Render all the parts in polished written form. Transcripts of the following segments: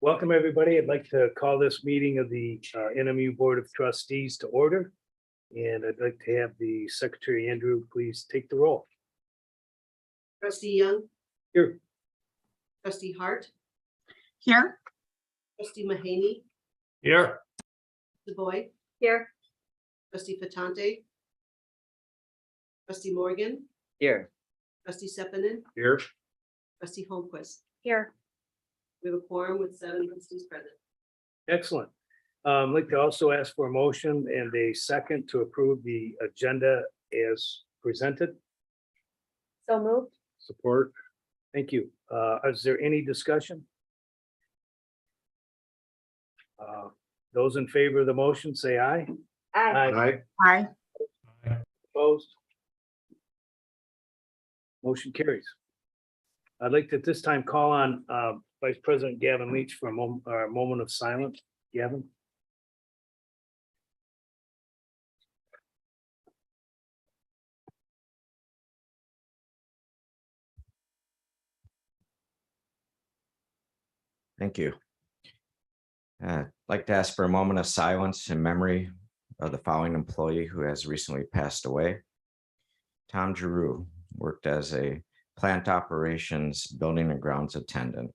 Welcome, everybody. I'd like to call this meeting of the NMU Board of Trustees to order. And I'd like to have the Secretary Andrew please take the roll. Trustee Young. Here. Trustee Hart. Here. Trustee Mahaney. Here. Savoy. Here. Trustee Fatante. Trustee Morgan. Here. Trustee Sepinen. Here. Trustee Holmquist. Here. We have a quorum with 7 trustees present. Excellent. I'd like to also ask for a motion and a second to approve the agenda as presented. So moved. Support. Thank you. Is there any discussion? Those in favor of the motion, say aye. Aye. Aye. Opposed? Motion carries. I'd like to at this time call on Vice President Gavin Leach for a moment of silence. Gavin? Thank you. I'd like to ask for a moment of silence in memory of the following employee who has recently passed away. Tom Giroux worked as a plant operations building and grounds attendant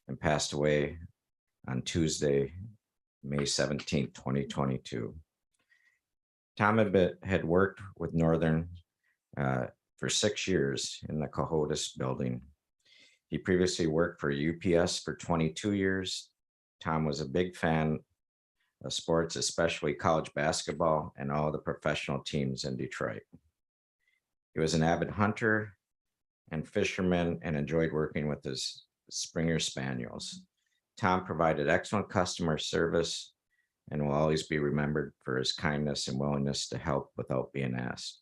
and passed away on Tuesday, May 17th, 2022. Tom had worked with Northern for 6 years in the Cohodes building. He previously worked for UPS for 22 years. Tom was a big fan of sports, especially college basketball and all the professional teams in Detroit. He was an avid hunter and fisherman and enjoyed working with his Springer Spaniels. Tom provided excellent customer service and will always be remembered for his kindness and willingness to help without being asked.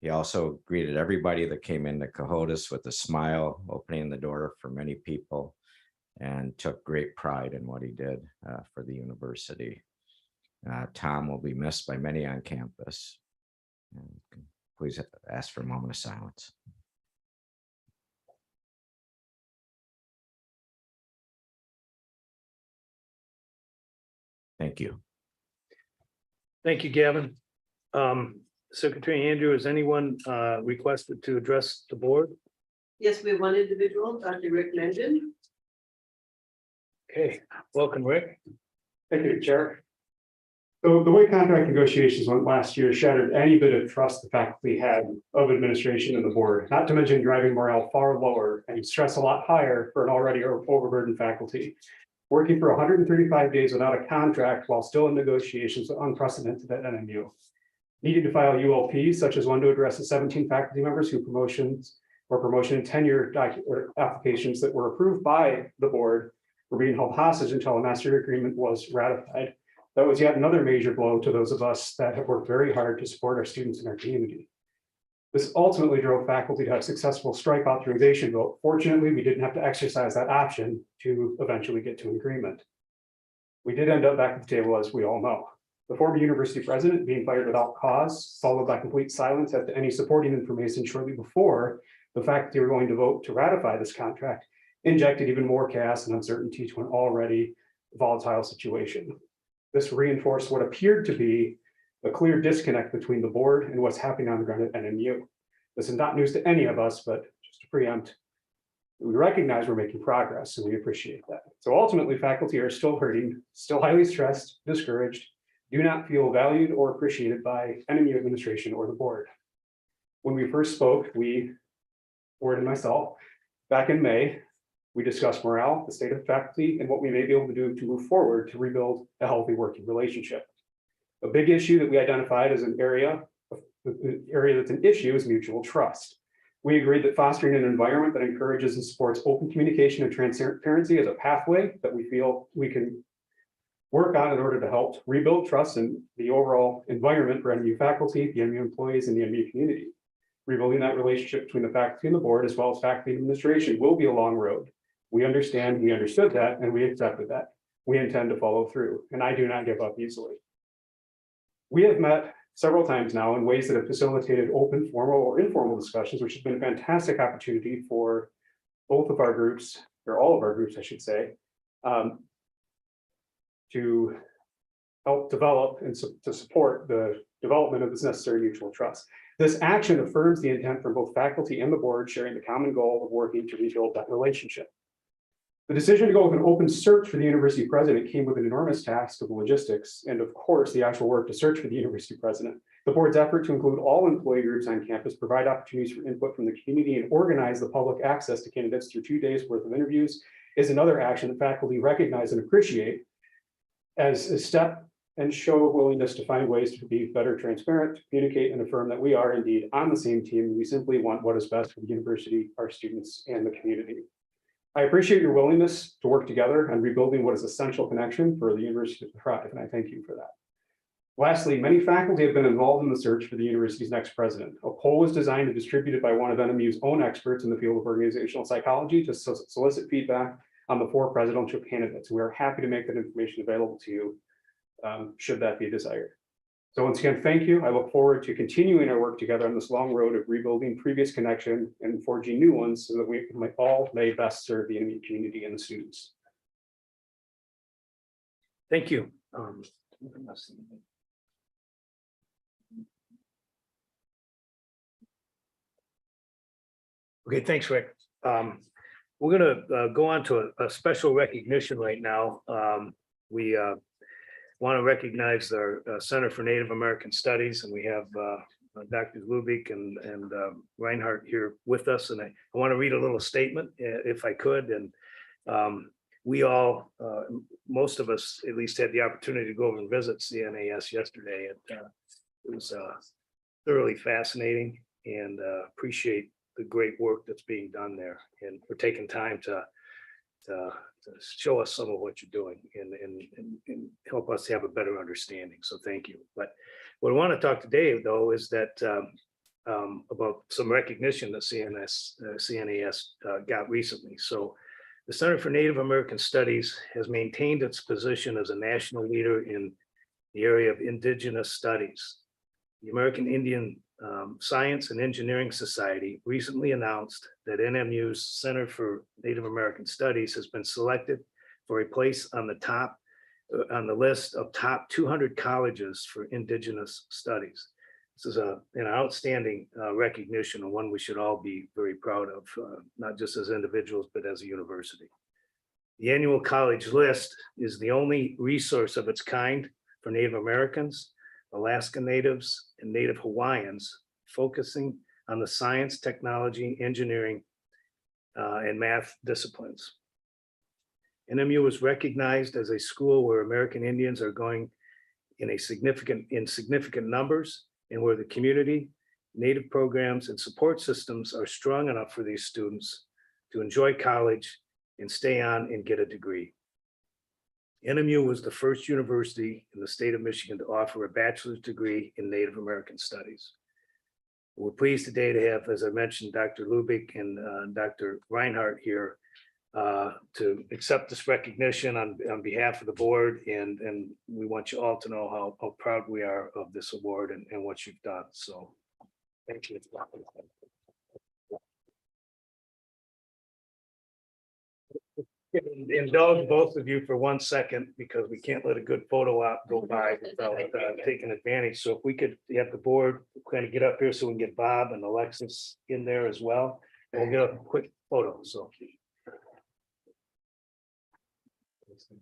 He also greeted everybody that came into Cohodes with a smile, opening the door for many people, and took great pride in what he did for the university. Tom will be missed by many on campus. Please ask for a moment of silence. Thank you. Thank you, Gavin. Secretary Andrew, has anyone requested to address the board? Yes, we have one individual, Dr. Rick Mengen. Okay, welcome, Rick. Thank you, Chair. So the way contract negotiations went last year shattered any bit of trust the faculty had of administration and the board, not to mention driving morale far lower and stress a lot higher for an already overburdened faculty. Working for 135 days without a contract while still in negotiations was unprecedented at NMU. Needing to file ULPs, such as one to address the 17 faculty members who promotion and tenure applications that were approved by the board were being held hostage until a master agreement was ratified. That was yet another major blow to those of us that have worked very hard to support our students in our community. This ultimately drove faculty to have successful strike authorization vote. Fortunately, we didn't have to exercise that option to eventually get to an agreement. We did end up back at the table, as we all know. The former university president being fired without cause, followed by complete silence as to any supporting information shortly before the faculty were going to vote to ratify this contract, injected even more chaos and uncertainty to an already volatile situation. This reinforced what appeared to be a clear disconnect between the board and what's happening on the ground at NMU. This is not news to any of us, but just to preempt, we recognize we're making progress and we appreciate that. So ultimately, faculty are still hurting, still highly stressed, discouraged, do not feel valued or appreciated by NMU administration or the board. When we first spoke, Ward and myself, back in May, we discussed morale, the state of faculty, and what we may be able to do to move forward to rebuild a healthy working relationship. A big issue that we identified as an area that's an issue is mutual trust. We agreed that fostering an environment that encourages and supports open communication and transparency is a pathway that we feel we can work on in order to help rebuild trust in the overall environment for NMU faculty, the NMU employees, and the NMU community. Rebuilding that relationship between the faculty and the board, as well as faculty and administration, will be a long road. We understand, we understood that, and we accepted that. We intend to follow through, and I do not give up easily. We have met several times now in ways that have facilitated open, formal, or informal discussions, which has been a fantastic opportunity for both of our groups, or all of our groups, I should say, to help develop and to support the development of this necessary mutual trust. This action affirms the intent from both faculty and the board sharing the common goal of working to rebuild that relationship. The decision to go with an open search for the university president came with an enormous task of logistics and of course the actual work to search for the university president. The board's effort to include all employee groups on campus, provide opportunities for input from the community and organize the public access to candidates through 2 days worth of interviews is another action that faculty recognize and appreciate as a step and show willingness to find ways to be better transparent, to communicate and affirm that we are indeed on the same team. We simply want what is best for the university, our students and the community. I appreciate your willingness to work together on rebuilding what is essential connection for the university to thrive, and I thank you for that. Lastly, many faculty have been involved in the search for the university's next president. A poll was designed and distributed by one of NMU's own experts in the field of organizational psychology to solicit feedback on the 4 presidential candidates. We are happy to make that information available to you should that be desired. So once again, thank you. I look forward to continuing our work together on this long road of rebuilding previous connection and forging new ones so that we all may best serve the NMU community and the students. Thank you. Okay, thanks, Rick. We're gonna go on to a special recognition right now. We want to recognize our Center for Native American Studies, and we have Dr. Lubick and Reinhardt here with us. And I want to read a little statement, if I could. And we all, most of us at least, had the opportunity to go over and visit CNAS yesterday. It was thoroughly fascinating, and appreciate the great work that's being done there, and for taking time to show us some of what you're doing and help us have a better understanding. So thank you. But what I want to talk today, though, is that about some recognition that CNAS got recently. So the Center for Native American Studies has maintained its position as a national leader in the area of indigenous studies. The American Indian Science and Engineering Society recently announced that NMU's Center for Native American Studies has been selected for a place on the list of top 200 colleges for indigenous studies. This is an outstanding recognition, and one we should all be very proud of, not just as individuals, but as a university. The annual college list is the only resource of its kind for Native Americans, Alaska Natives, and Native Hawaiians, focusing on the science, technology, engineering, and math disciplines. NMU is recognized as a school where American Indians are going in significant numbers, and where the community, Native programs, and support systems are strong enough for these students to enjoy college and stay on and get a degree. NMU was the first university in the state of Michigan to offer a bachelor's degree in Native American Studies. We're pleased today to have, as I mentioned, Dr. Lubick and Dr. Reinhardt here to accept this recognition on behalf of the board. And we want you all to know how proud we are of this award and what you've done. So thank you. Indulge both of you for 1 second, because we can't let a good photo op go by without taking advantage. So if we could have the board kind of get up here so we can get Bob and Alexis in there as well, and we'll get a quick photo. So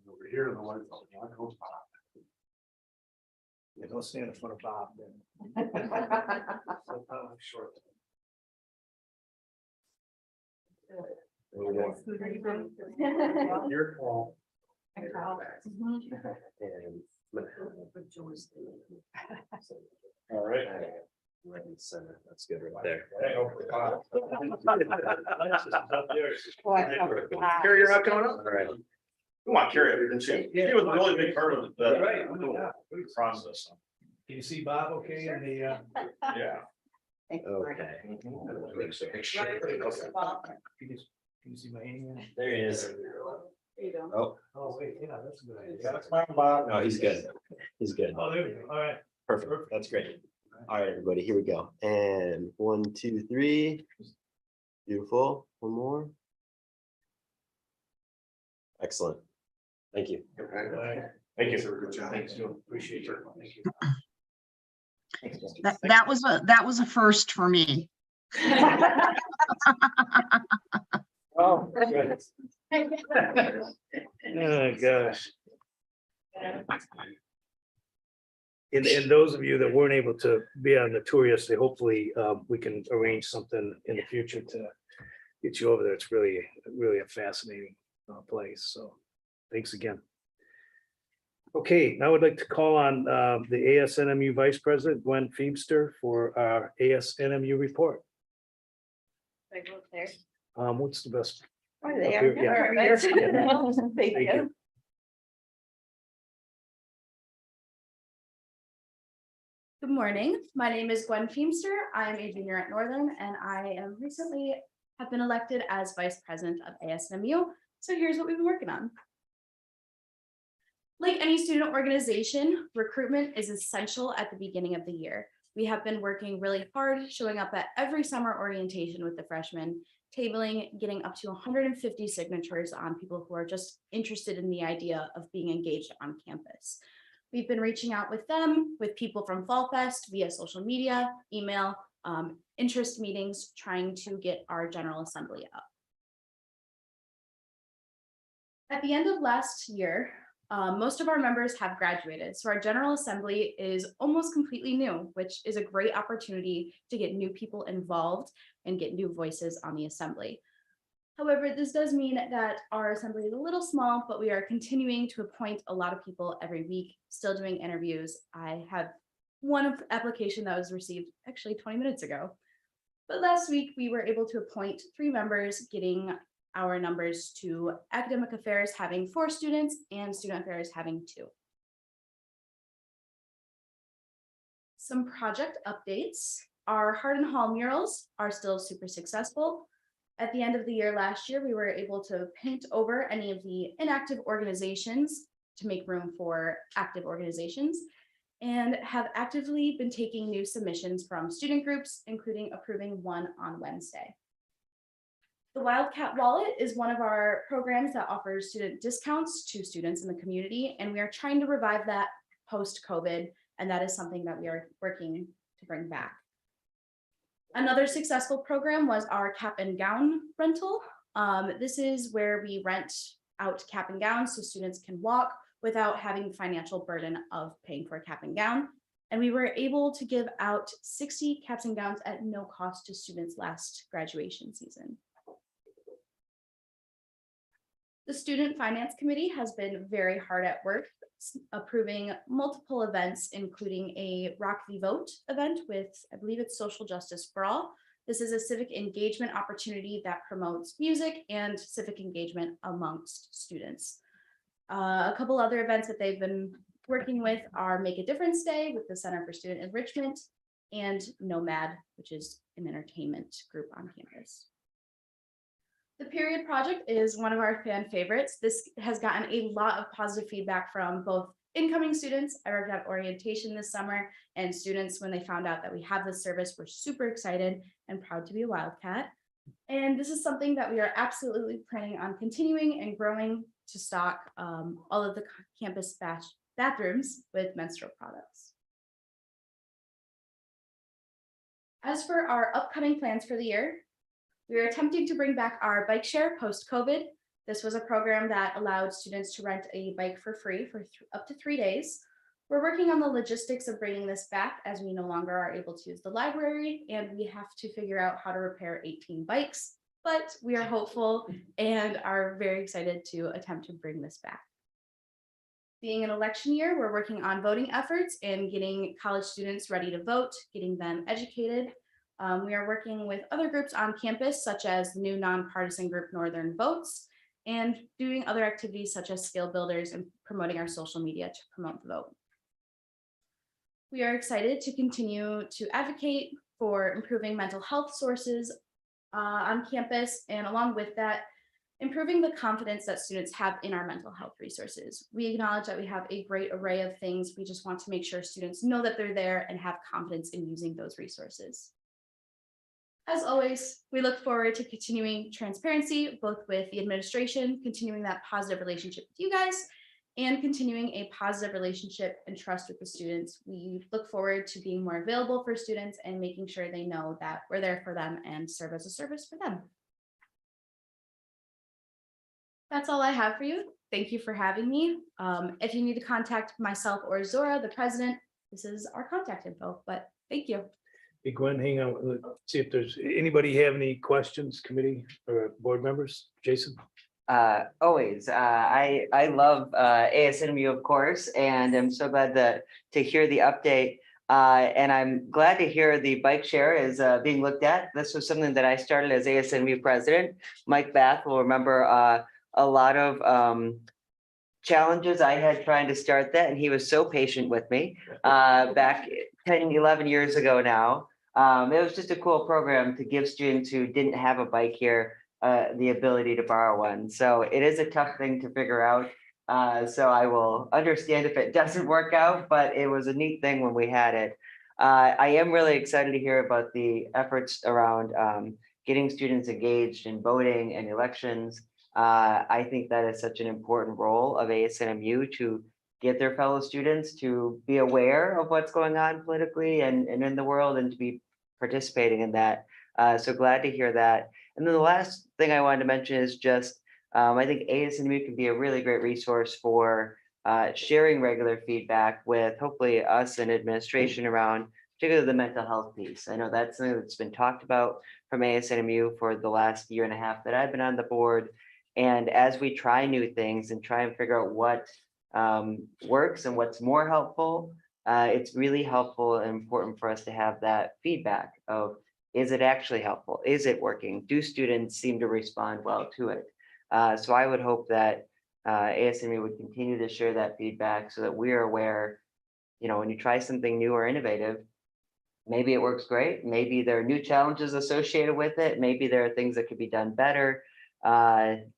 Over here, the lights on. yeah, don't stand in front of Bob then. Short. Your call. All right. Right in the center. That's good right there. Carrie, you're not coming up? All right. We want Carrie up here, didn't she? She was a really big part of the Right. process. Can you see Bob okay in the Yeah. Okay. can you see my hand? There he is. Oh, Oh, wait, yeah, that's a good idea. That's my Bob. no, he's good. He's good. Oh, there we go. All right. Perfect. That's great. All right, everybody, here we go. And 1, 2, 3. Beautiful. One more. Excellent. Thank you. Thank you. Good job. Thanks, Joe. Appreciate it. Thank you. That was a first for me. Oh, good. Oh, gosh. And those of you that weren't able to be on the tour yesterday, hopefully we can arrange something in the future to get you over there. It's really, really a fascinating place. So thanks again. Okay, now I'd like to call on the ASNMU Vice President, Gwen Feebster, for our ASNMU report. What's the best? Oh, they Up are. here, yeah. Perfect. Thank Thank you. you. Good morning. My name is Gwen Feemster. I am a junior at Northern, and I am recently have been elected as Vice President of ASNMU. So here's what we've been working on. Like any student organization, recruitment is essential at the beginning of the year. We have been working really hard, showing up at every summer orientation with the freshmen, tabling, getting up to 150 signatures on people who are just interested in the idea of being engaged on campus. We've been reaching out with them, with people from Fall Fest via social media, email, interest meetings, trying to get our General Assembly up. At the end of last year, most of our members have graduated, so our General Assembly is almost completely new, which is a great opportunity to get new people involved and get new voices on the Assembly. However, this does mean that our Assembly is a little small, but we are continuing to appoint a lot of people every week, still doing interviews. I have one application that was received actually 20 minutes ago. But last week, we were able to appoint 3 members, getting our numbers to academic affairs having 4 students and student affairs having 2. Some project updates. Our Hardin Hall murals are still super successful. At the end of the year last year, we were able to paint over any of the inactive organizations to make room for active organizations, and have actively been taking new submissions from student groups, including approving one on Wednesday. The Wildcat Wallet is one of our programs that offers student discounts to students in the community, and we are trying to revive that post-COVID, and that is something that we are working to bring back. Another successful program was our cap and gown rental. This is where we rent out cap and gowns so students can walk without having the financial burden of paying for a cap and gown. And we were able to give out 60 caps and gowns at no cost to students last graduation season. The Student Finance Committee has been very hard at work approving multiple events, including a Rock the Vote event with, I believe it's Social Justice for All. This is a civic engagement opportunity that promotes music and civic engagement amongst students. A couple other events that they've been working with are Make a Difference Day with the Center for Student Enrichment and Nomad, which is an entertainment group on campus. The Period Project is one of our fan favorites. This has gotten a lot of positive feedback from both incoming students. I worked at orientation this summer, and students, when they found out that we have this service, were super excited and proud to be a Wildcat. And this is something that we are absolutely planning on continuing and growing to stock all of the campus bathrooms with menstrual products. As for our upcoming plans for the year, we are attempting to bring back our bike share post-COVID. This was a program that allowed students to rent a bike for free for up to 3 days. We're working on the logistics of bringing this back as we no longer are able to use the library, and we have to figure out how to repair 18 bikes, but we are hopeful and are very excited to attempt to bring this back. Being an election year, we're working on voting efforts and getting college students ready to vote, getting them educated. We are working with other groups on campus, such as the new nonpartisan group Northern Votes, and doing other activities such as skill builders and promoting our social media to promote the vote. We are excited to continue to advocate for improving mental health sources on campus, and along with that, improving the confidence that students have in our mental health resources. We acknowledge that we have a great array of things. We just want to make sure students know that they're there and have confidence in using those resources. As always, we look forward to continuing transparency, both with the administration, continuing that positive relationship with you guys, and continuing a positive relationship and trust with the students. We look forward to being more available for students and making sure they know that we're there for them and serve as a service for them. That's all I have for you. Thank you for having me. If you need to contact myself or Zora, the president, this is our contact info, but thank you. Hey, Gwen, hang on, let's see if there's, anybody have any questions, committee or board members? Jason? Always. I love ASNMU, of course, and I'm so glad to hear the update. And I'm glad to hear the bike share is being looked at. This was something that I started as ASNMU president. Mike Bath will remember a lot of challenges I had trying to start that, and he was so patient with me back 10, 11 years ago now. It was just a cool program to give students who didn't have a bike here the ability to borrow one. So it is a tough thing to figure out. So I will understand if it doesn't work out, but it was a neat thing when we had it. I am really excited to hear about the efforts around getting students engaged in voting and elections. I think that is such an important role of ASNMU to get their fellow students to be aware of what's going on politically and in the world and to be participating in that. So glad to hear that. And then the last thing I wanted to mention is just, I think ASNMU can be a really great resource for sharing regular feedback with hopefully us and administration around particularly the mental health piece. I know that's something that's been talked about from ASNMU for the last year and a half that I've been on the board. And as we try new things and try and figure out what works and what's more helpful, it's really helpful and important for us to have that feedback of, is it actually helpful? Is it working? Do students seem to respond well to it? So I would hope that ASNMU would continue to share that feedback so that we're aware, when you try something new or innovative, maybe it works great. Maybe there are new challenges associated with it. Maybe there are things that could be done better. And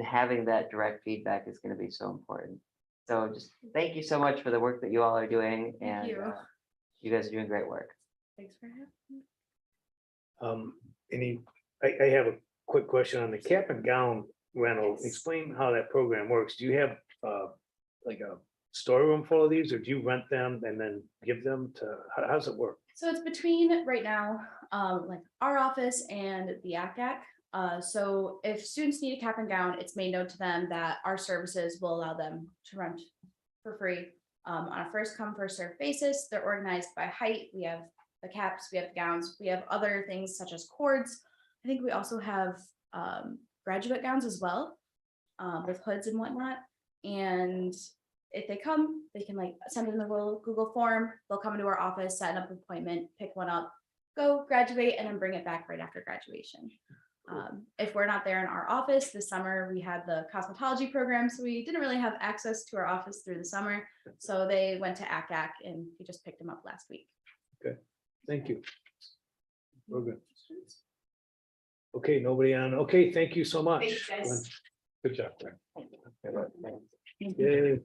having that direct feedback is going to be so important. So just thank you so much for the work that you all are doing. Thank And you. You guys are doing great work. Thanks for having me. I have a quick question on the cap and gown rental. Explain how that program works. Do you have like a storeroom full of these, or do you rent them and then give them to, how does it work? So it's between right now, like our office and the ACAC. So if students need a cap and gown, it's made known to them that our services will allow them to rent for free on a first come, first served basis. They're organized by height. We have the caps, we have the gowns, we have other things such as cords. I think we also have graduate gowns as well, with hoods and whatnot. And if they come, they can like send in the little Google form. They'll come into our office, set up an appointment, pick one up, go graduate, and then bring it back right after graduation. If we're not there in our office this summer, we had the cosmetology program, so we didn't really have access to our office through the summer. So they went to ACAC and we just picked them up last week. Okay, thank you. We're good. Okay, nobody on. Okay, thank you so much. Thanks, guys. Good job. Yay.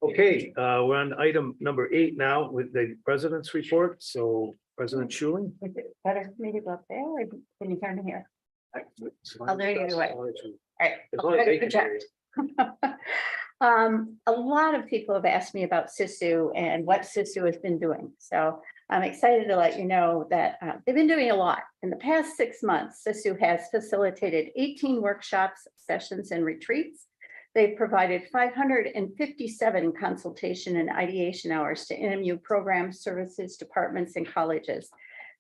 Okay, we're on item number 8 now with the president's report. So President Schuling. Is it better for me to go up there or can you turn to here? I'll do it either way. All right. I'll try to project. A lot of people have asked me about SISU and what SISU has been doing. So I'm excited to let you know that they've been doing a lot. In the past 6 months, SISU has facilitated 18 workshops, sessions, and retreats. They've provided 557 consultation and ideation hours to NMU programs, services, departments, and colleges.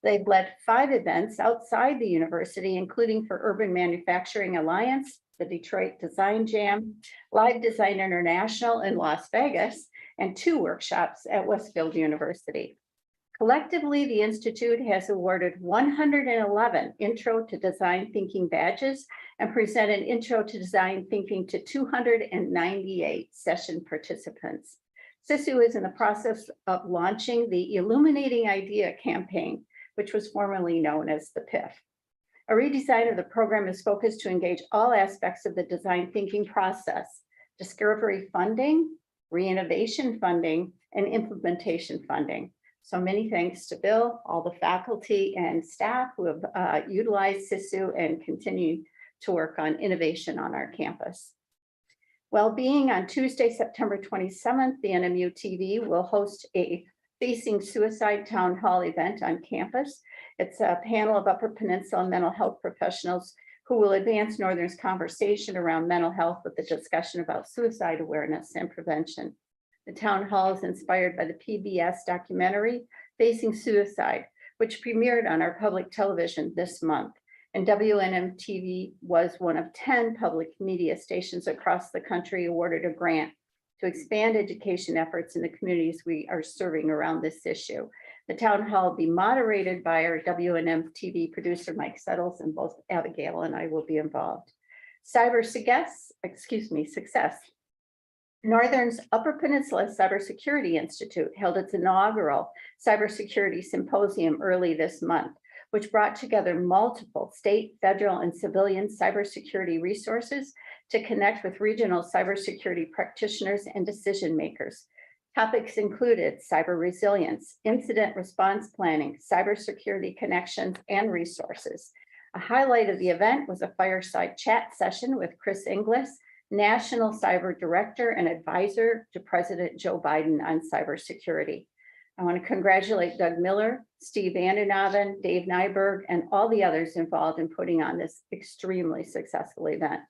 They've led 5 events outside the university, including for Urban Manufacturing Alliance, the Detroit Design Jam, Live Design International in Las Vegas, and 2 workshops at Westfield University. Collectively, the Institute has awarded 111 Intro to Design Thinking badges and presented Intro to Design Thinking to 298 session participants. SISU is in the process of launching the Illuminating Idea campaign, which was formerly known as the PIF. A redesign of the program is focused to engage all aspects of the design thinking process: discovery funding, re-innovation funding, and implementation funding. So many thanks to Bill, all the faculty and staff who have utilized SISU and continue to work on innovation on our campus. Well-being on Tuesday, September 27th, the NMU TV will host a Facing Suicide Town Hall event on campus. It's a panel of Upper Peninsula mental health professionals who will advance Northern's conversation around mental health with a discussion about suicide awareness and prevention. The town hall is inspired by the PBS documentary Facing Suicide, which premiered on our public television this month. And WNM-TV was one of 10 public media stations across the country awarded a grant to expand education efforts in the communities we are serving around this issue. The town hall will be moderated by our WNM-TV producer, Mike Settles, and both Abigail and I will be involved. Success. Northern's Upper Peninsula Cybersecurity Institute held its inaugural cybersecurity symposium early this month, which brought together multiple state, federal, and civilian cybersecurity resources to connect with regional cybersecurity practitioners and decision makers. Topics included cyber resilience, incident response planning, cybersecurity connections, and resources. A highlight of the event was a fireside chat session with Chris Inglis, National Cyber Director and Advisor to President Joe Biden on cybersecurity. I want to congratulate Doug Miller, Steve Vandenhoven, Dave Nyberg, and all the others involved in putting on this extremely successful event.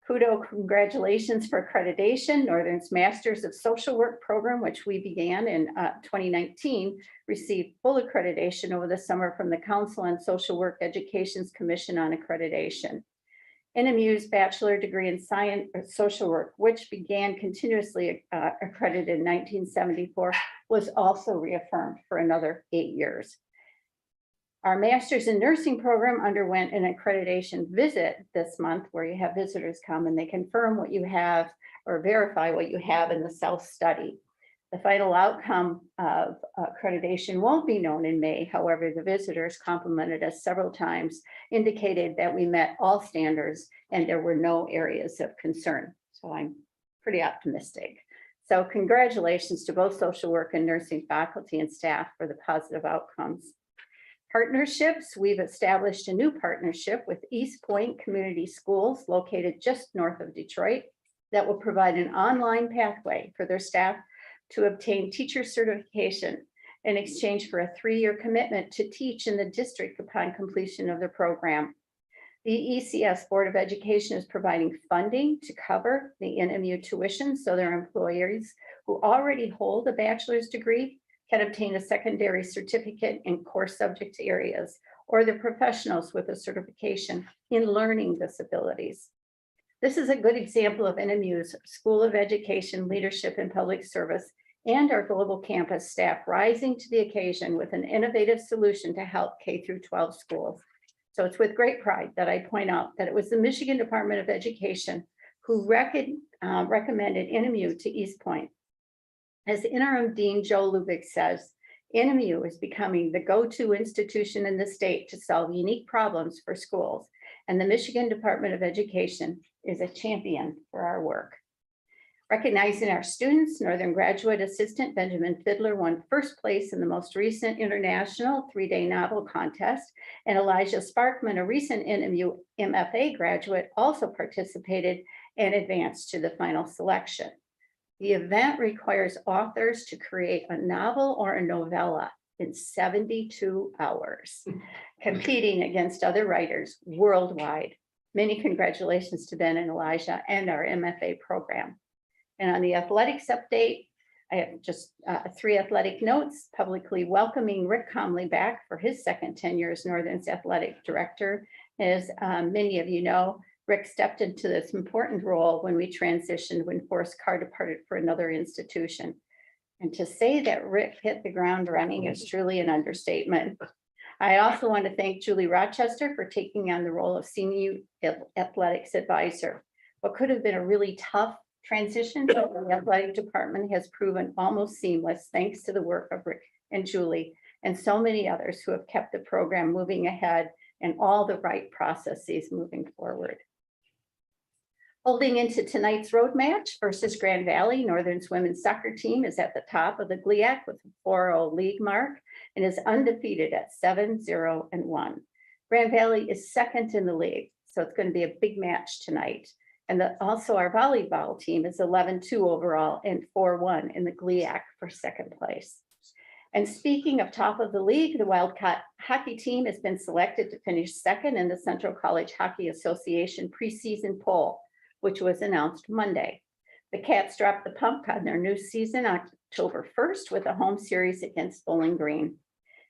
Congratulations for accreditation. Northern's Masters of Social Work program, which we began in 2019, received full accreditation over the summer from the Council on Social Work Education's Commission on Accreditation. NMU's bachelor degree in science or social work, which began continuously accredited in 1974, was also reaffirmed for another 8 years. Our master's in nursing program underwent an accreditation visit this month where you have visitors come and they confirm what you have or verify what you have in the self-study. The final outcome of accreditation won't be known in May. However, the visitors complimented us several times, indicated that we met all standards and there were no areas of concern. So I'm pretty optimistic. So congratulations to both social work and nursing faculty and staff for the positive outcomes. Partnerships, we've established a new partnership with East Point Community Schools located just north of Detroit that will provide an online pathway for their staff to obtain teacher certification in exchange for a 3-year commitment to teach in the district upon completion of the program. The ECS Board of Education is providing funding to cover the NMU tuition so their employers who already hold a bachelor's degree can obtain a secondary certificate in core subject areas, or the professionals with a certification in learning disabilities. This is a good example of NMU's School of Education Leadership and Public Service and our global campus staff rising to the occasion with an innovative solution to help K-12 schools. So it's with great pride that I point out that it was the Michigan Department of Education who recommended NMU to East Point. As Interim Dean Joe Lubick says, NMU is becoming the go-to institution in the state to solve unique problems for schools, and the Michigan Department of Education is a champion for our work. Recognizing our students, Northern Graduate Assistant Benjamin Fiddler won first place in the most recent international 3-day novel contest, and Elijah Sparkman, a recent NMU MFA graduate, also participated and advanced to the final selection. The event requires authors to create a novel or a novella in 72 hours, competing against other writers worldwide. Many congratulations to Ben and Elijah and our MFA program. And on the athletics update, I have just 3 athletic notes: publicly welcoming Rick Comley back for his second tenure as Northern's athletic director. As many of you know, Rick stepped into this important role when we transitioned when Forrest Carr departed for another institution. And to say that Rick hit the ground running is truly an understatement. I also want to thank Julie Rochester for taking on the role of senior athletics advisor. What could have been a really tough transition to the athletic department has proven almost seamless thanks to the work of Rick and Julie and so many others who have kept the program moving ahead and all the right processes moving forward. Holding into tonight's road match versus Grand Valley, Northern's women's soccer team is at the top of the GLIAC with a 4-0 league mark and is undefeated at 7-0-1. Grand Valley is second in the league, so it's going to be a big match tonight. And also our volleyball team is 11-2 overall and 4-1 in the GLIAC for second place. And speaking of top of the league, the Wildcat hockey team has been selected to finish second in the Central College Hockey Association preseason poll, which was announced Monday. The Cats dropped the puck on their new season October 1st with a home series against Bowling Green.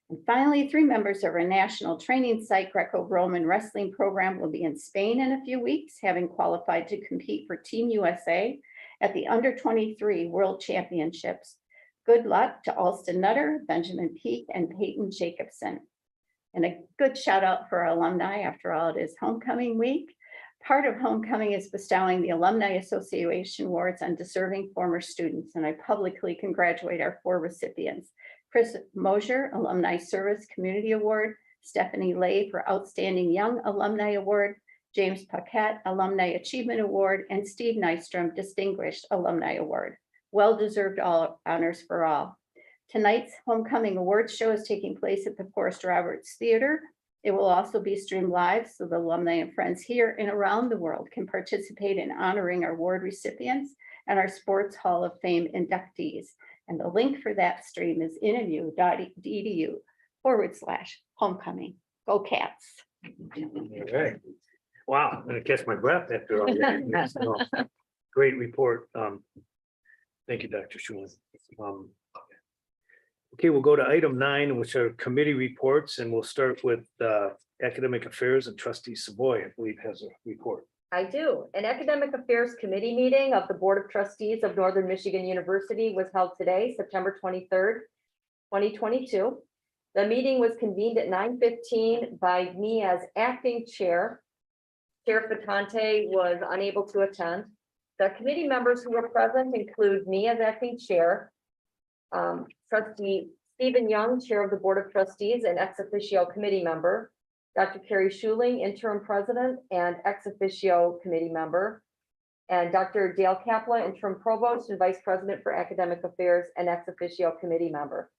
And finally, 3 members of our national training site Greco-Roman wrestling program will be in Spain in a few weeks, having qualified to compete for Team USA at the Under 23 World Championships. Good luck to Alston Nutter, Benjamin Peak, and Peyton Jacobson. And a good shout out for our alumni. After all, it is homecoming week. Part of homecoming is bestowing the Alumni Association awards on deserving former students, and I publicly congratulate our 4 recipients. Chris Mosier, Alumni Service Community Award, Stephanie Lay for Outstanding Young Alumni Award, James Paquette, Alumni Achievement Award, and Steve Nystrom, Distinguished Alumni Award. Well-deserved all honors for all. Tonight's homecoming awards show is taking place at the Forrest Roberts Theater. It will also be streamed live so the alumni and friends here and around the world can participate in honoring our award recipients and our Sports Hall of Fame inductees. And the link for that stream is nmu.edu/homecoming. Go Cats. All right. Wow, I'm gonna catch my breath after all that. So, great report. Thank you, Dr. Schulin. Okay, we'll go to item 9, which are committee reports, and we'll start with Academic Affairs, and Trustee Savoy, I believe, has a report. I do. An Academic Affairs Committee meeting of the Board of Trustees of Northern Michigan University was held today, September 23rd, 2022. The meeting was convened at 9:15 by me as acting chair. Chair Fatante was unable to attend. The committee members who were present include me as acting chair, Trustee Stephen Young, Chair of the Board of Trustees and ex officio committee member, Dr. Carrie Schuling, interim president and ex officio committee member, and Dr. Dale Kapla, interim provost and vice president for academic affairs and ex officio committee member.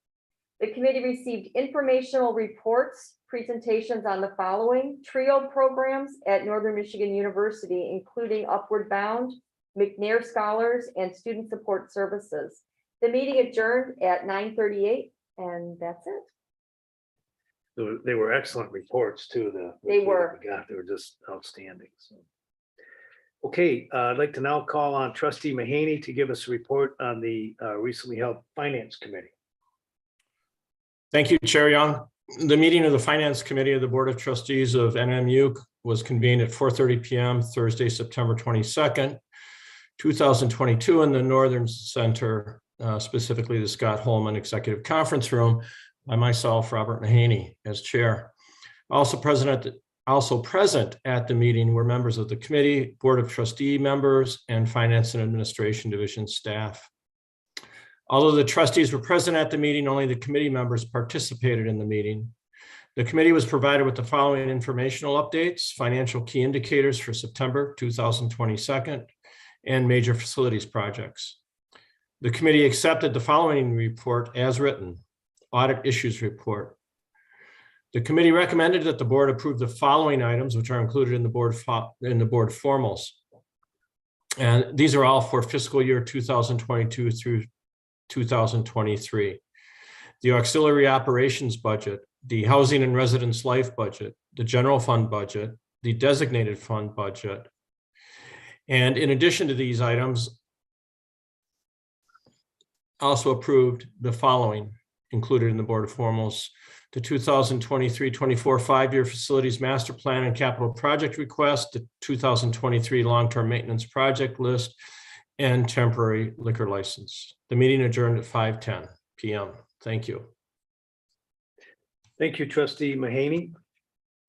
The committee received informational reports, presentations on the following TRIO programs at Northern Michigan University, including Upward Bound, McNair Scholars, and Student Support Services. The meeting adjourned at 9:38, and that's it. They were excellent reports too. They were. They were just outstanding. So. Okay, I'd like to now call on Trustee Mahaney to give us a report on the recently held Finance Committee. Thank you, Chair Young. The meeting of the Finance Committee of the Board of Trustees of NMU was convened at 4:30 p.m. Thursday, September 22nd, 2022 in the Northern Center, specifically the Scott Holman Executive Conference Room, by myself, Robert Mahaney, as chair. Also present at the meeting were members of the committee, Board of Trustee members, and Finance and Administration Division staff. Although the trustees were present at the meeting, only the committee members participated in the meeting. The committee was provided with the following informational updates: financial key indicators for September 2022, and major facilities projects. The committee accepted the following report as written: audit issues report. The committee recommended that the board approve the following items, which are included in the board formals. And these are all for fiscal year 2022 through 2023. The auxiliary operations budget, the housing and residence life budget, the general fund budget, the designated fund budget. And in addition to these items, also approved the following included in the board of formals: the 2023-24 5-year facilities master plan and capital project request, the 2023 long-term maintenance project list, and temporary liquor license. The meeting adjourned at 5:10 p.m. Thank you. Thank you, Trustee Mahaney.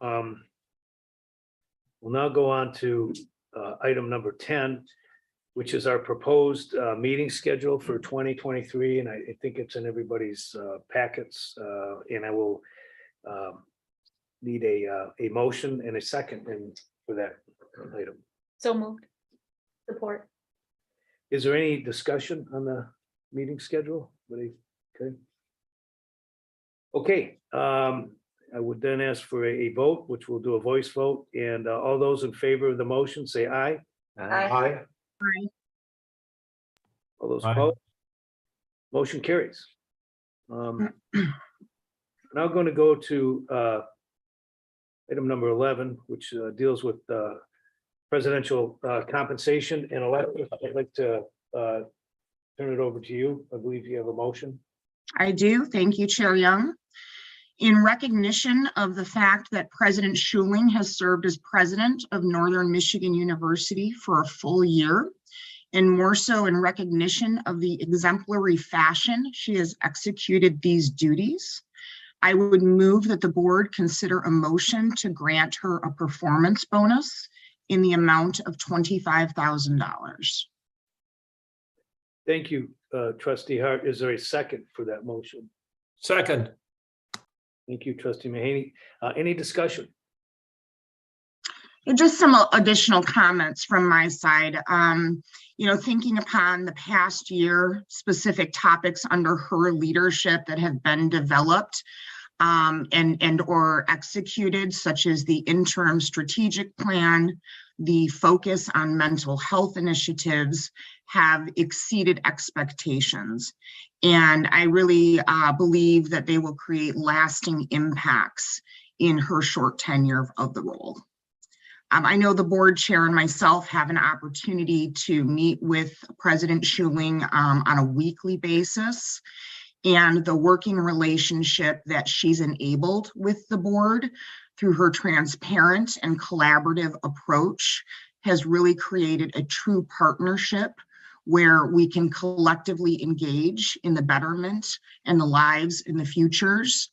We'll now go on to item number 10, which is our proposed meeting schedule for 2023. And I think it's in everybody's packets. And I will need a motion and a second for that item. So moved. Support. Is there any discussion on the meeting schedule? Okay. Okay. I would then ask for a vote, which we'll do a voice vote, and all those in favor of the motion, say aye. Aye. All those Aye. opposed? Motion carries. Now going to go to item number 11, which deals with presidential compensation and elections. I'd like to turn it over to you. I believe you have a motion. I do. Thank you, Chair Young. In recognition of the fact that President Schuling has served as president of Northern Michigan University for a full year, and more so in recognition of the exemplary fashion she has executed these duties, I would move that the board consider a motion to grant her a performance bonus in the amount of $25,000. Thank you, trustee Hart. Is there a second for that motion? Second. Thank you, trustee Mahaney. Any discussion? And just some additional comments from my side. Thinking upon the past year, specific topics under her leadership that have been developed and or executed, such as the interim strategic plan, the focus on mental health initiatives, have exceeded expectations. And I really believe that they will create lasting impacts in her short tenure of the role. I know the board chair and myself have an opportunity to meet with President Schuling on a weekly basis, and the working relationship that she's enabled with the board through her transparent and collaborative approach has really created a true partnership where we can collectively engage in the betterment and the lives and the futures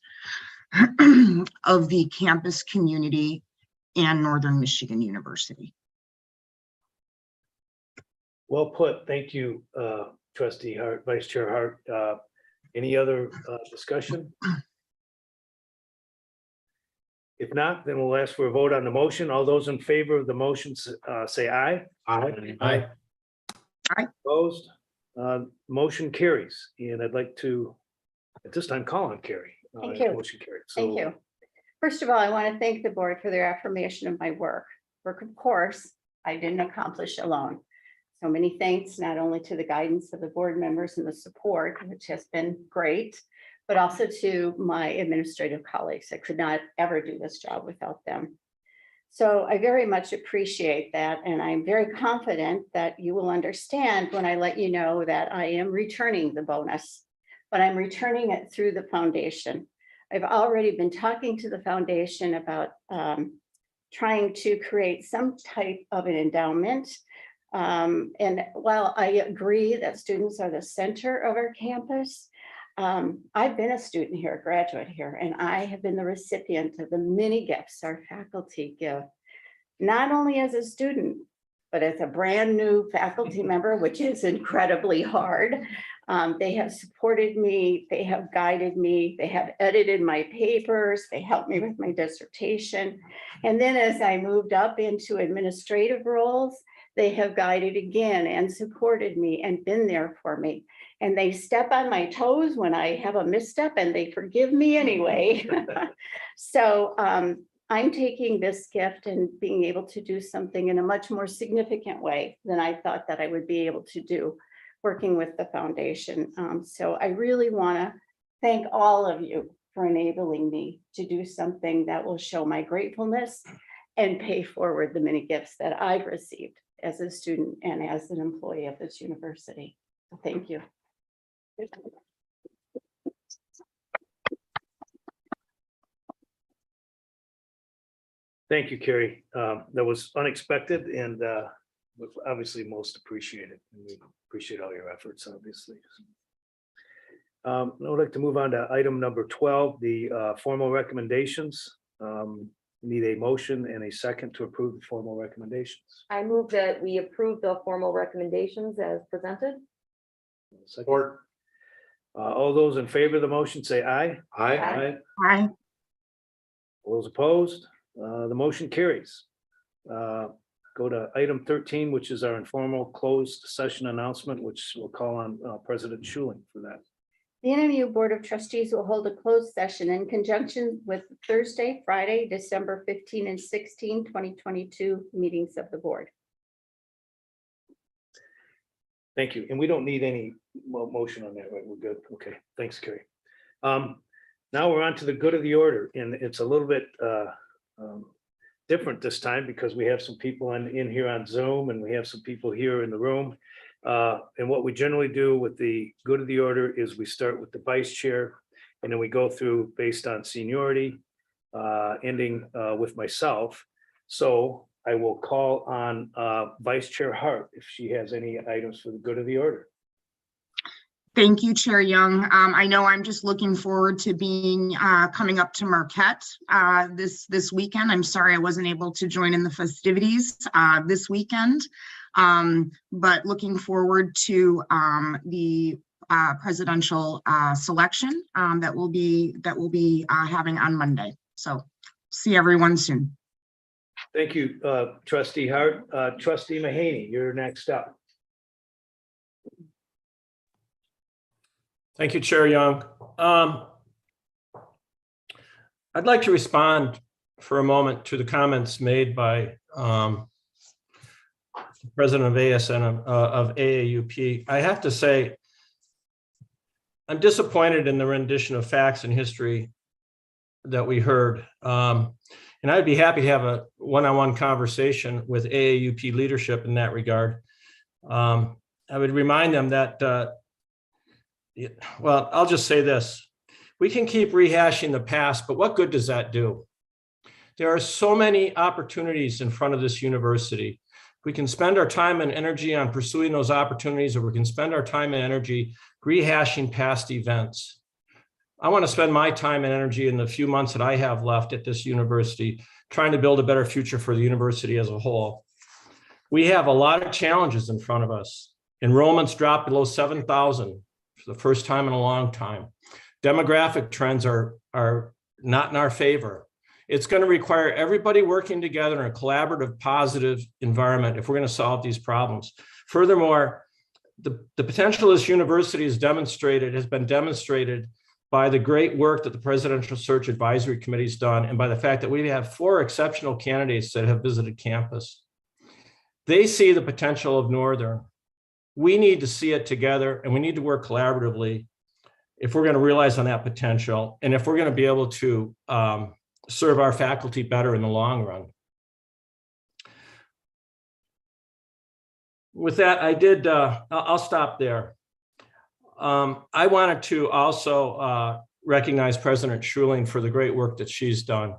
of the campus community and Northern Michigan University. Well put. Thank you, trustee Hart, Vice Chair Hart. Any other discussion? If not, then we'll ask for a vote on the motion. All those in favor of the motion say aye. Aye. Opposed? Motion carries. And I'd like to, at this time, call on Carrie. Thank you. Motion carried. Thank you. First of all, I want to thank the board for their affirmation of my work. Work, of course, I didn't accomplish alone. So many thanks, not only to the guidance of the board members and the support, which has been great, but also to my administrative colleagues. I could not ever do this job without them. So I very much appreciate that. And I'm very confident that you will understand when I let you know that I am returning the bonus, but I'm returning it through the foundation. I've already been talking to the foundation about trying to create some type of an endowment. And while I agree that students are the center of our campus, I've been a student here, a graduate here, and I have been the recipient of the many gifts our faculty give, not only as a student, but as a brand new faculty member, which is incredibly hard. They have supported me, they have guided me, they have edited my papers, they helped me with my dissertation. And then as I moved up into administrative roles, they have guided again and supported me and been there for me. And they step on my toes when I have a misstep and they forgive me anyway. So I'm taking this gift and being able to do something in a much more significant way than I thought that I would be able to do working with the foundation. So I really want to thank all of you for enabling me to do something that will show my gratefulness and pay forward the many gifts that I've received as a student and as an employee of this university. So thank you. Thank you, Carrie. That was unexpected and obviously most appreciated. And we appreciate all your efforts, obviously. I would like to move on to item number 12, the formal recommendations. Need a motion and a second to approve the formal recommendations. I move that we approve the formal recommendations as presented. Support. All those in favor of the motion say aye. Aye. Aye. All those opposed? The motion carries. Go to item 13, which is our informal closed session announcement, which we'll call on President Schuling for that. The NMU Board of Trustees will hold a closed session in conjunction with Thursday, Friday, December 15 and 16, 2022 meetings of the board. Thank you. And we don't need any motion on that, right? We're good. Okay, thanks, Carrie. Now we're on to the good of the order, and it's a little bit different this time because we have some people in here on Zoom and we have some people here in the room. And what we generally do with the good of the order is we start with the vice chair and then we go through based on seniority, ending with myself. So I will call on Vice Chair Hart if she has any items for the good of the order. Thank you, Chair Young. I know I'm just looking forward to being coming up to Marquette this weekend. I'm sorry I wasn't able to join in the festivities this weekend, but looking forward to the presidential selection that we'll be having on Monday. So see everyone soon. Thank you, Trustee Hart. Trustee Mahaney, you're next up. Thank you, Chair Young. I'd like to respond for a moment to the comments made by the president of ASN of AAUP. I have to say, I'm disappointed in the rendition of facts and history that we heard. And I'd be happy to have a one-on-one conversation with AAUP leadership in that regard. I would remind them that, well, I'll just say this. We can keep rehashing the past, but what good does that do? There are so many opportunities in front of this university. We can spend our time and energy on pursuing those opportunities, or we can spend our time and energy rehashing past events. I want to spend my time and energy in the few months that I have left at this university trying to build a better future for the university as a whole. We have a lot of challenges in front of us. Enrollments dropped below 7,000 for the first time in a long time. Demographic trends are not in our favor. It's going to require everybody working together in a collaborative, positive environment if we're going to solve these problems. Furthermore, the potential of this university has been demonstrated by the great work that the Presidential Search Advisory Committee has done, and by the fact that we have 4 exceptional candidates that have visited campus. They see the potential of Northern. We need to see it together, and we need to work collaboratively if we're going to realize on that potential, and if we're going to be able to serve our faculty better in the long run. With that, I'll stop there. I wanted to also recognize President Schuling for the great work that she's done.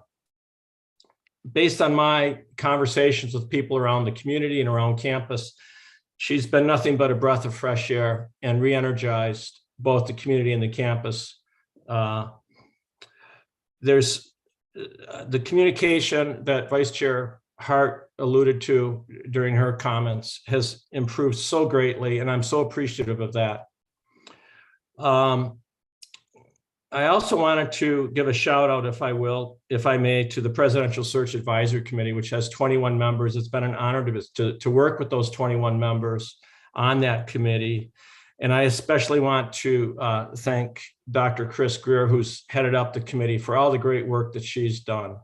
Based on my conversations with people around the community and around campus, she's been nothing but a breath of fresh air and re-energized both the community and the campus. There's the communication that Vice Chair Hart alluded to during her comments has improved so greatly, and I'm so appreciative of that. I also wanted to give a shout out, if I may, to the Presidential Search Advisory Committee, which has 21 members. It's been an honor to work with those 21 members on that committee. And I especially want to thank Dr. Chris Greer, who's headed up the committee, for all the great work that she's done.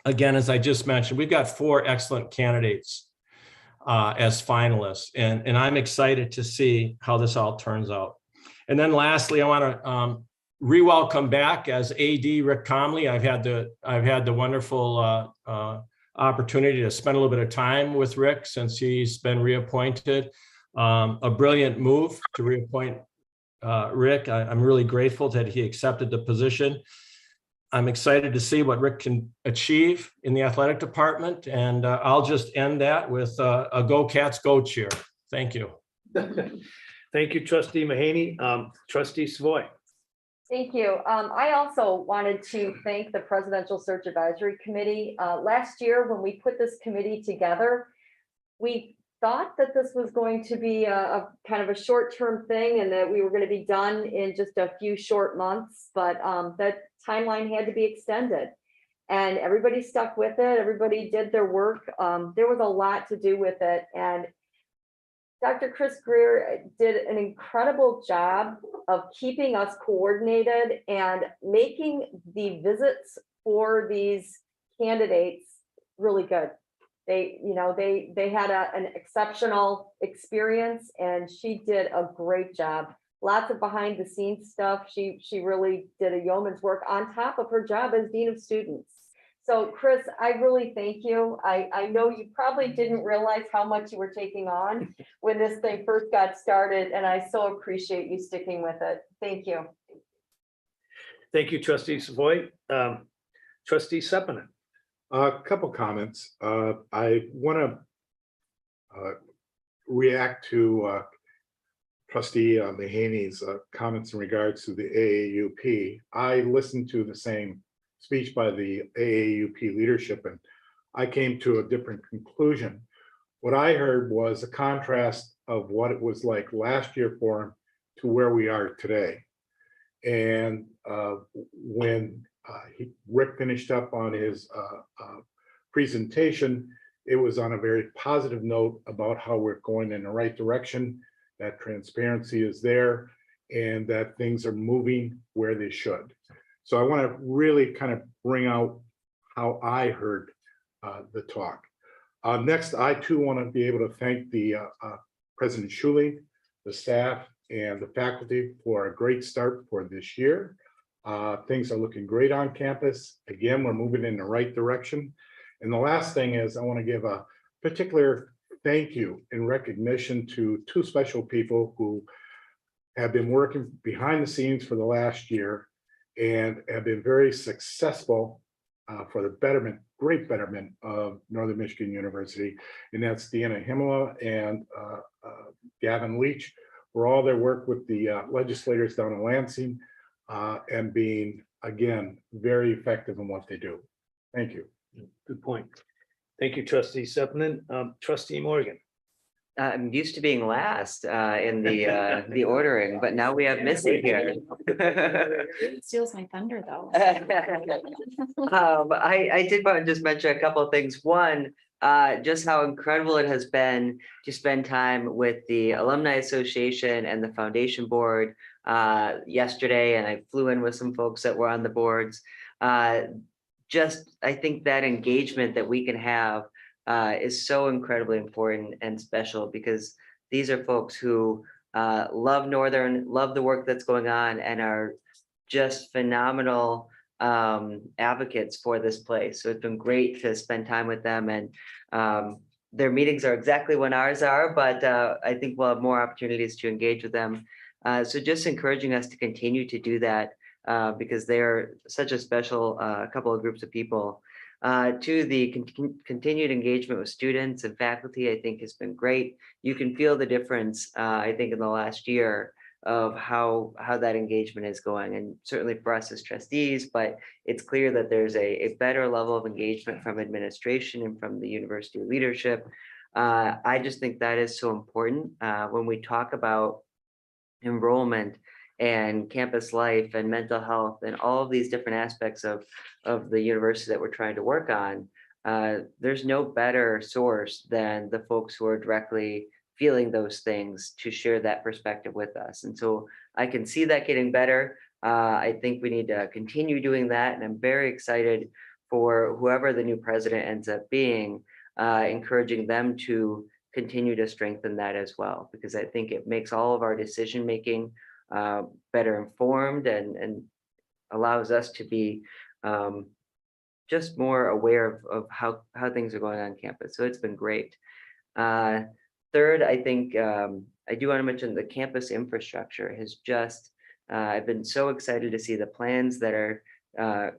Again, as I just mentioned, we've got 4 excellent candidates as finalists, and I'm excited to see how this all turns out. And then lastly, I want to re-welcome back as AD Rick Comley. I've had the wonderful opportunity to spend a little bit of time with Rick since he's been reappointed. A brilliant move to reappoint Rick. I'm really grateful that he accepted the position. I'm excited to see what Rick can achieve in the athletic department, and I'll just end that with a Go Cats Go cheer. Thank you. Thank you, Trustee Mahaney. Trustee Savoy. Thank you. I also wanted to thank the Presidential Search Advisory Committee. Last year, when we put this committee together, we thought that this was going to be a kind of a short-term thing and that we were going to be done in just a few short months, but that timeline had to be extended. And everybody stuck with it. Everybody did their work. There was a lot to do with it. And Dr. Chris Greer did an incredible job of keeping us coordinated and making the visits for these candidates really good. They, you know, they had an exceptional experience, and she did a great job. Lots of behind the scenes stuff. She really did a yeoman's work on top of her job as Dean of Students. So Chris, I really thank you. I know you probably didn't realize how much you were taking on when this thing first got started, and I so appreciate you sticking with it. Thank you. Thank you, trustee Savoy. Trustee Sepinen. A couple comments. I want to react to trustee Mahaney's comments in regards to the AAUP. I listened to the same speech by the AAUP leadership, and I came to a different conclusion. What I heard was a contrast of what it was like last year for him to where we are today. And when Rick finished up on his presentation, it was on a very positive note about how we're going in the right direction, that transparency is there, and that things are moving where they should. So I want to really kind of bring out how I heard the talk. Next, I too want to be able to thank the President Schuling, the staff, and the faculty for a great start for this year. Things are looking great on campus. Again, we're moving in the right direction. And the last thing is I want to give a particular thank you and recognition to two special people who have been working behind the scenes for the last year and have been very successful for the betterment, great betterment of Northern Michigan University. And that's Deanna Himela and Gavin Leach for all their work with the legislators down in Lansing and being, again, very effective in what they do. Thank you. Good point. Thank you, trustee Sepinen. Trustee Morgan. I'm used to being last in the ordering, but now we have Missy here. Steals my thunder though. I did want to just mention a couple of things. One, just how incredible it has been to spend time with the Alumni Association and the Foundation Board yesterday, and I flew in with some folks that were on the boards. I think that engagement that we can have is so incredibly important and special, because these are folks who love Northern, love the work that's going on, and are just phenomenal advocates for this place. So it's been great to spend time with them, and their meetings are exactly when ours are, but I think we'll have more opportunities to engage with them. So just encouraging us to continue to do that because they're such a special couple of groups of people. To the continued engagement with students and faculty, I think has been great. You can feel the difference, I think, in the last year of how that engagement is going, and certainly for us as trustees, but it's clear that there's a better level of engagement from administration and from the university leadership. I just think that is so important when we talk about enrollment and campus life and mental health and all of these different aspects of the university that we're trying to work on. There's no better source than the folks who are directly feeling those things to share that perspective with us. And so I can see that getting better. I think we need to continue doing that. And I'm very excited for whoever the new president ends up being, encouraging them to continue to strengthen that as well, because I think it makes all of our decision-making better informed and allows us to be just more aware of how things are going on campus. So it's been great. Third, I think I do want to mention the campus infrastructure has just, I've been so excited to see the plans that are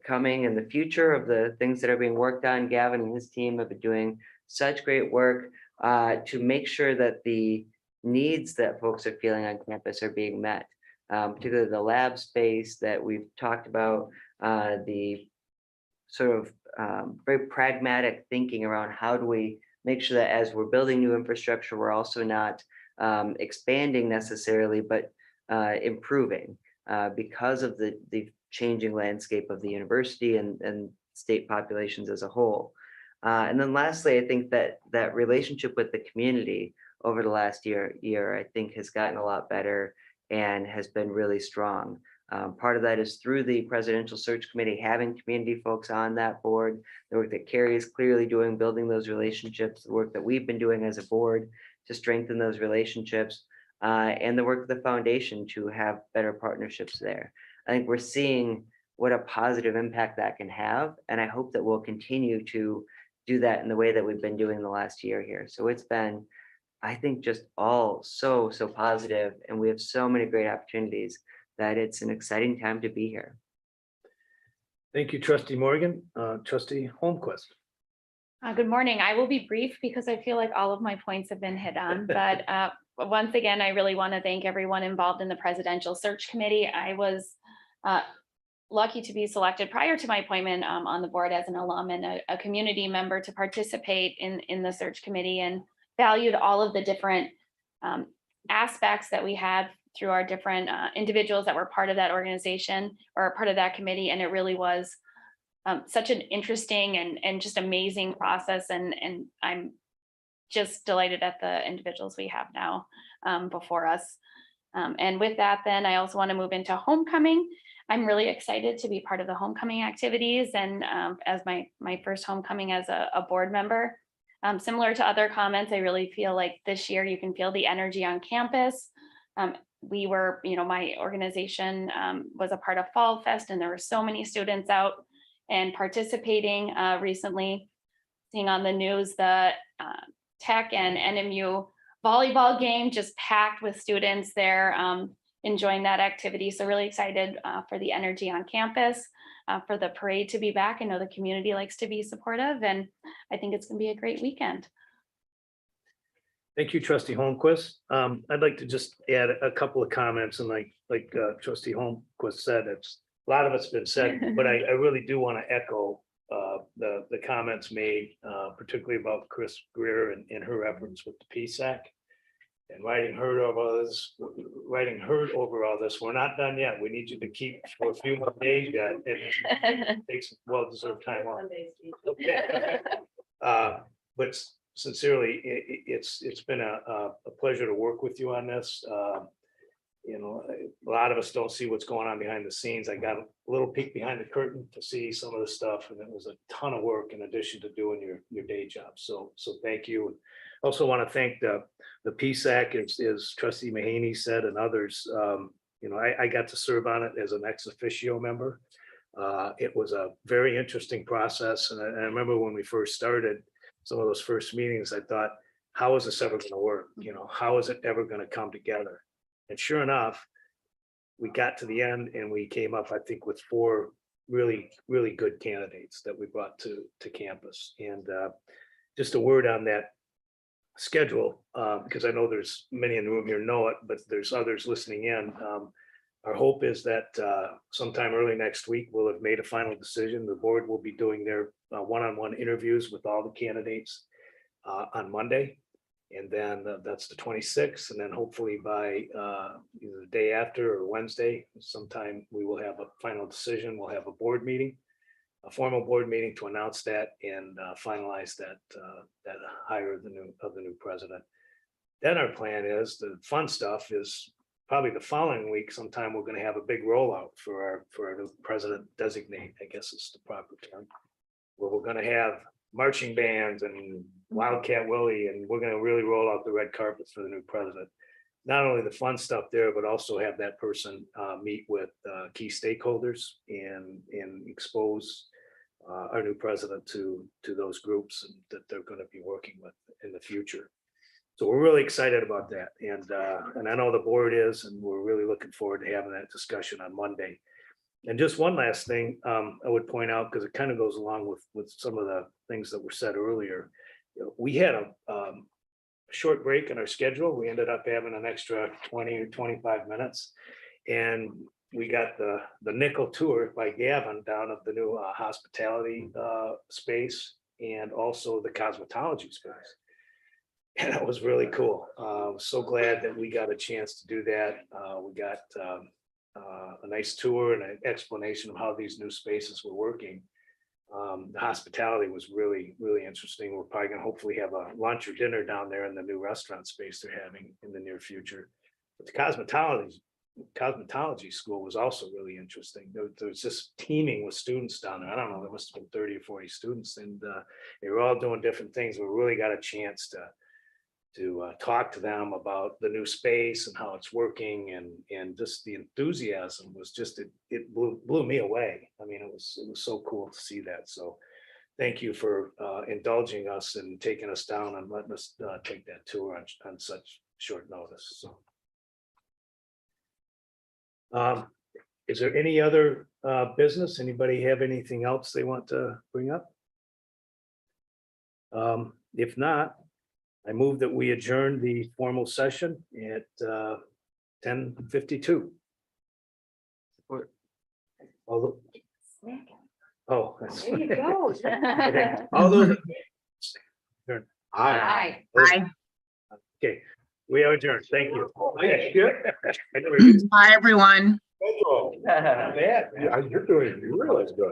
coming in the future of the things that are being worked on. Gavin and his team have been doing such great work to make sure that the needs that folks are feeling on campus are being met. Particularly the lab space that we've talked about, the sort of very pragmatic thinking around how do we make sure that as we're building new infrastructure, we're also not expanding necessarily, but improving because of the changing landscape of the university and state populations as a whole. And then lastly, I think that relationship with the community, over the last year, I think has gotten a lot better and has been really strong. Part of that is through the presidential search committee, having community folks on that board, the work that Carrie is clearly doing, building those relationships, the work that we've been doing as a board to strengthen those relationships, and the work of the foundation to have better partnerships there. I think we're seeing what a positive impact that can have, and I hope that we'll continue to do that in the way that we've been doing the last year here. So it's been, I think, just all so positive, and we have so many great opportunities that it's an exciting time to be here. Thank you, Trustee Morgan. Trustee Holmquist. Good morning. I will be brief because I feel like all of my points have been hit on, but once again, I really want to thank everyone involved in the presidential search committee. I was lucky to be selected prior to my appointment on the board as an alum and a community member to participate in the search committee, and valued all of the different aspects that we had through our different individuals that were part of that organization or part of that committee. And it really was such an interesting and just amazing process. And I'm just delighted at the individuals we have now before us. And with that, then I also want to move into homecoming. I'm really excited to be part of the homecoming activities, and as my first homecoming as a board member. Similar to other comments, I really feel like this year you can feel the energy on campus. We were, my organization was a part of Fall Fest, and there were so many students out and participating recently. Seeing on the news the Tech and NMU volleyball game just packed with students there enjoying that activity. So really excited for the energy on campus, for the parade to be back. I know the community likes to be supportive, and I think it's going to be a great weekend. Thank you, Trustee Holmquist. I'd like to just add a couple of comments, and like Trustee Holmquist said, a lot of it's been said, but I really do want to echo the comments made, particularly about Chris Greer and her efforts with the PSAC and riding herd over all this. We're not done yet. We need you to keep for a few more days yet. And take some well-deserved time off. Okay. But sincerely, it's been a pleasure to work with you on this. A lot of us don't see what's going on behind the scenes. I got a little peek behind the curtain to see some of the stuff, and it was a ton of work in addition to doing your day job. So thank you. Also want to thank the PSAC, as Trustee Mahaney said, and others. I got to serve on it as an ex officio member. It was a very interesting process, and I remember when we first started some of those first meetings, I thought, how is this ever going to work? How is it ever going to come together? And sure enough, we got to the end and we came up, I think, with 4 really, really good candidates that we brought to campus. And just a word on that schedule, because I know there's many in the room here know it, but there's others listening in. Our hope is that sometime early next week, we'll have made a final decision. The board will be doing their one-on-one interviews with all the candidates on Monday. And then that's the 26th. And then hopefully by either the day after or Wednesday, sometime we will have a final decision. We'll have a board meeting, a formal board meeting to announce that and finalize that hire of the new president. Then our plan is, the fun stuff is probably the following week sometime we're going to have a big rollout for our new president designate, I guess is the proper term, where we're going to have marching bands and Wildcat Willie, and we're going to really roll out the red carpet for the new president. Not only the fun stuff there, but also have that person meet with key stakeholders and expose our new president to those groups that they're going to be working with in the future. So we're really excited about that, and I know the board is, and we're really looking forward to having that discussion on Monday. And just one last thing I would point out, because it kind of goes along with some of the things that were said earlier. We had a short break in our schedule. We ended up having an extra 20 or 25 minutes. And we got the nickel tour by Gavin down of the new hospitality space and also the cosmetology space. And that was really cool. So glad that we got a chance to do that. We got a nice tour and an explanation of how these new spaces were working. The hospitality was really, really interesting. We're probably gonna hopefully have a lunch or dinner down there in the new restaurant space they're having in the near future. But the cosmetology school was also really interesting. There was just teeming with students down there. I don't know, there must have been 30 or 40 students, and they were all doing different things. We really got a chance to talk to them about the new space and how it's working, and just the enthusiasm was just, it blew me away. I mean, it was so cool to see that. So thank you for indulging us and taking us down and letting us take that tour on such short notice. So is there any other business? Anybody have anything else they want to bring up? If not, I move that we adjourn the formal session at 10:52. Oh, that's- There you go. Okay. All those. Aye. Bye. Okay, we are adjourned. Thank you. I never used Bye, everyone. You're doing really good.